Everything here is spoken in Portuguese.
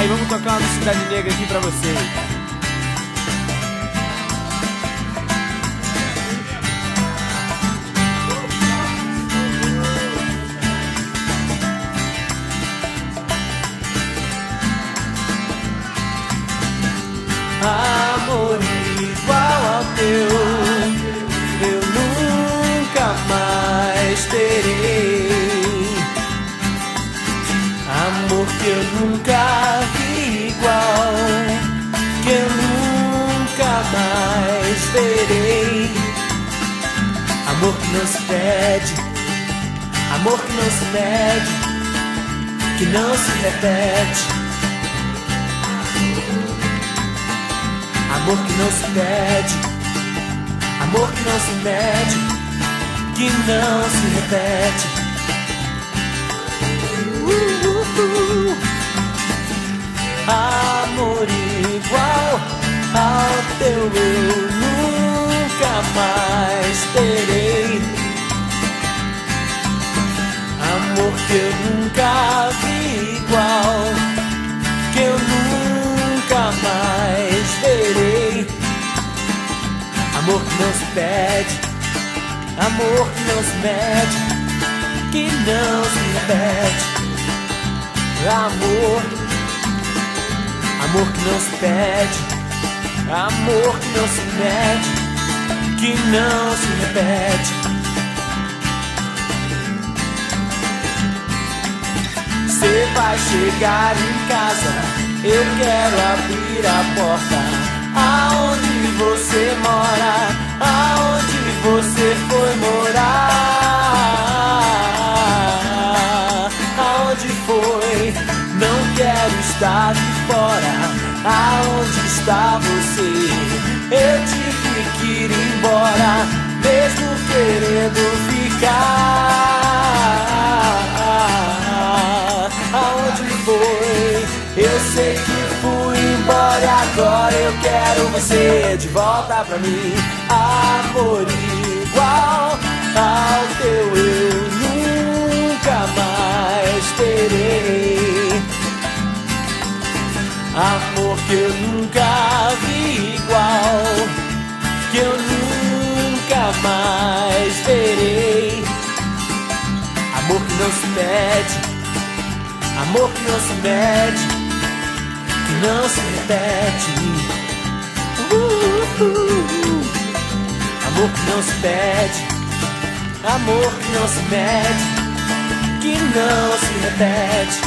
Aí vamos tocar uma Cidade Negra aqui pra vocês. Amor igual ao teu eu nunca mais terei. Amor que eu nunca vi igual, que eu nunca mais verei. Amor que não se pede, amor que não se mede, que não se repete. Amor que não se pede, amor que não se mede, que não se repete. Amor igual ao teu eu nunca mais terei. Amor que eu nunca vi igual, que eu nunca mais verei. Amor que não se pede, amor que não se mede, que não se repete. Amor, amor que não se pede, amor que não se mede, que não se repete. Você vai chegar em casa, eu quero abrir a porta. Aonde você mora, aonde você foi morar, aonde foi, não quero estar de fora. Aonde está você? Eu tive que ir embora, mesmo querendo ficar. Aonde foi? Eu sei que fui embora e agora eu quero você de volta pra mim. Amor igual ao teu eu nunca mais terei. Amor que eu nunca vi igual, que eu nunca mais verei. Amor que não se pede, amor que não se mede, que não se repete. Amor que não se pede, amor que não se mede, que não se repete.